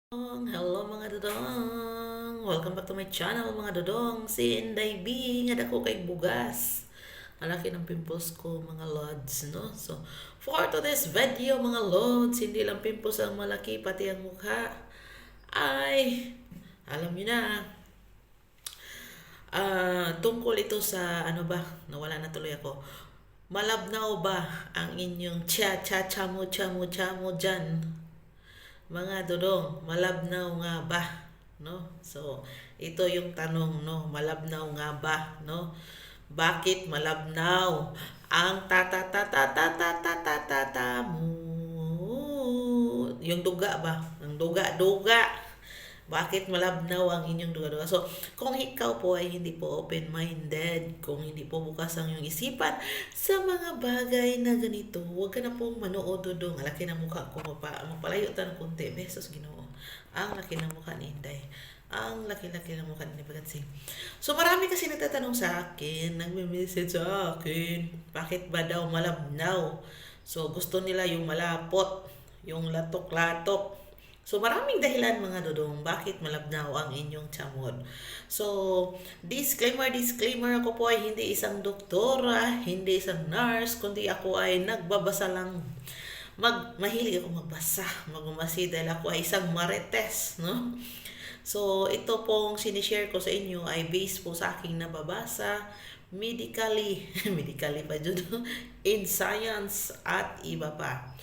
Hello mga dodong! Welcome back to my channel mga dodong. Si Inday B, nga dako kay bugas. Malaki ng pimples ko mga lods, no? So, for today's video mga lods, hindi lang pimples ang malaki, pati ang mukha. Ay, alam niyo na, tungkol ito sa, ano ba, nawala na tuloy ako. Malabnaw ba ang inyong cha-cha-chamo-chamo-chamo dyan? Mga dodong, malabnaw nga ba? No? So, ito yung tanong, no? Malabnaw nga ba? No? Bakit malabnaw ang ta-ta-ta-ta-ta-ta-ta-ta-ta mo? Yung duga ba? Ang duga-duga. Bakit malabnaw ang inyong duga-duga? So, kung ikaw po ay hindi po open-minded, kung hindi po bukas ang iyong isipan sa mga bagay na ganito, huwag ka na pong manood dudong. Laki ng mukha ko, mapalayo tayo ng konti. Besos, Ginoo. Ang laki ng mukha ni Inday. Ang laki-laki ng mukha ni Pagatsing. So, marami kasi nagtatanong sa akin, nagme-message sa akin, bakit ba daw malabnaw? So, gusto nila yung malapot, yung latok-latok. So, maraming dahilan mga dodong bakit malabnaw ang inyong chamon. So, disclaimer, ako po ay hindi isang doktora, hindi isang nurse, kundi ako ay nagbabasa lang. Mahilig ako magbasa, magmamasi dahil ako ay isang marites, no? So, ito pong sinishare ko sa inyo ay based po sa aking nababasa, medically pa dyan, in science at iba pa.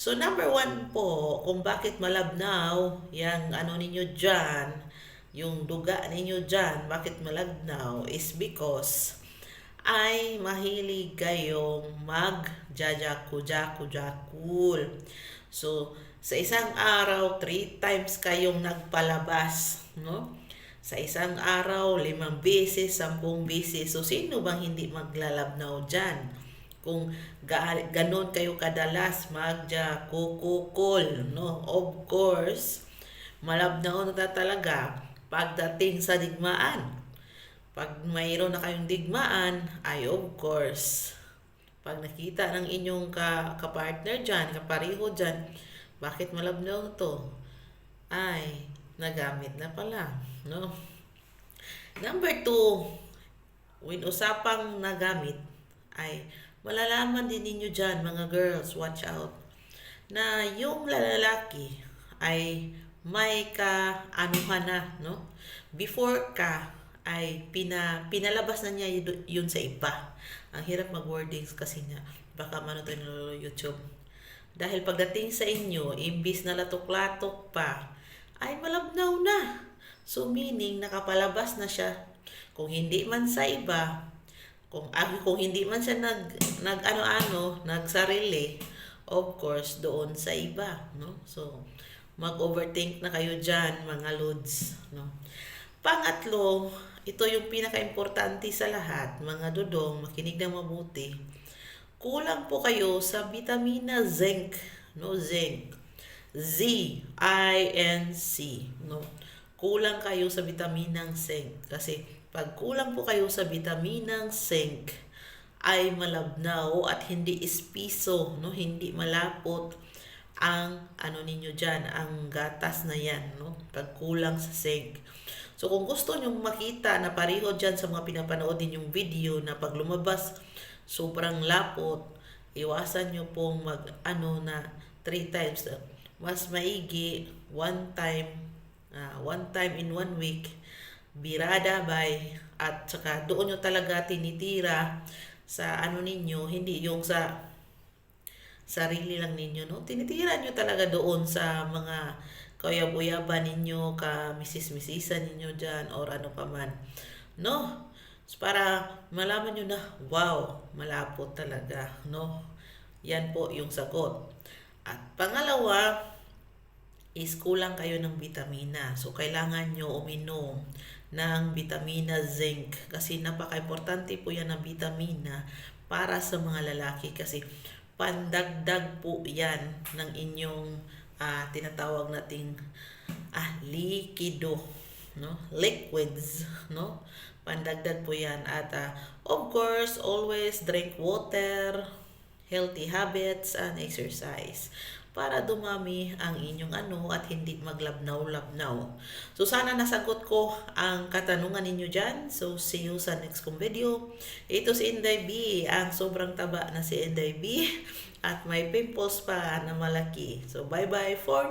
So, number one po, kung bakit malabnaw, yung ano ninyo dyan, yung duga ninyo dyan, bakit malabnaw, is because ay mahilig kayong mag-jajaku-jaku-jakul. So, sa isang araw, 3 times kayong nagpalabas, no? Sa isang araw, 5 beses, 10 beses. So, sino bang hindi maglalabnaw dyan? Kung ganon kayo kadalas magja-kukukol, no? Of course, malabnaw na talaga pagdating sa digmaan. Pag mayroon na kayong digmaan, ay of course, pag nakita ng inyong kapartner dyan, kapariho dyan, bakit malabnaw to? Ay, nagamit na pala, no? Number 2, when usapang nagamit, ay malalaman din ninyo dyan, mga girls, watch out, na yung lalaki ay may ka-anuhan na, no? Before ka, ay pinalabas na niya yun sa iba. Ang hirap mag-wordings kasi nga, baka mano tayo nilolo YouTube. Dahil pagdating sa inyo, imbis na latok-latok pa, ay malabnaw na. So meaning, nakapalabas na siya. Kung hindi man sa iba, kung hindi man siya nagsarili, of course doon sa iba, no? So mag-overthink na kayo diyan, mga lods, no? Pangatlo, ito yung pinaka-importante sa lahat, mga dodong, makinig na mabuti. Kulang po kayo sa vitamina zinc, no? Zinc. Z-I-N-C, no? Kulang kayo sa vitaminang zinc kasi pag kulang po kayo sa vitaminang zinc, ay malabnaw at hindi espiso, no? Hindi malapot ang ano ninyo dyan, ang gatas na yan, no? Pag kulang sa zinc. So, kung gusto nyo makita na pareho dyan sa mga pinapanood ninyong video na pag lumabas, sobrang lapot, iwasan nyo pong na 3 times. Mas maigi, 1 time in 1 week, birada by, at saka doon nyo talaga tinitira sa ano ninyo, hindi yung sa sarili lang ninyo, no? Tinitira nyo talaga doon sa mga kuyab-uyaban ninyo, misis-misisa ninyo dyan, or ano pa man, no? So, para malaman nyo na, wow, malapot talaga, no? Yan po yung sagot. At pangalawa, is kulang kayo ng vitamina. So, kailangan nyo uminom ng vitamina zinc kasi napaka-importante po yan ng vitamina para sa mga lalaki kasi pandagdag po yan ng inyong tinatawag nating likido, no? Liquids, no? Pandagdag po yan at of course, always drink water, healthy habits, and exercise. para dumami ang inyong ano at hindi maglabnaw-labnaw. So sana nasagot ko ang katanungan ninyo dyan. So see you sa next kong video. Ito si Inday B, ang sobrang taba na si Inday B at may pimples pa na malaki. So bye bye for now.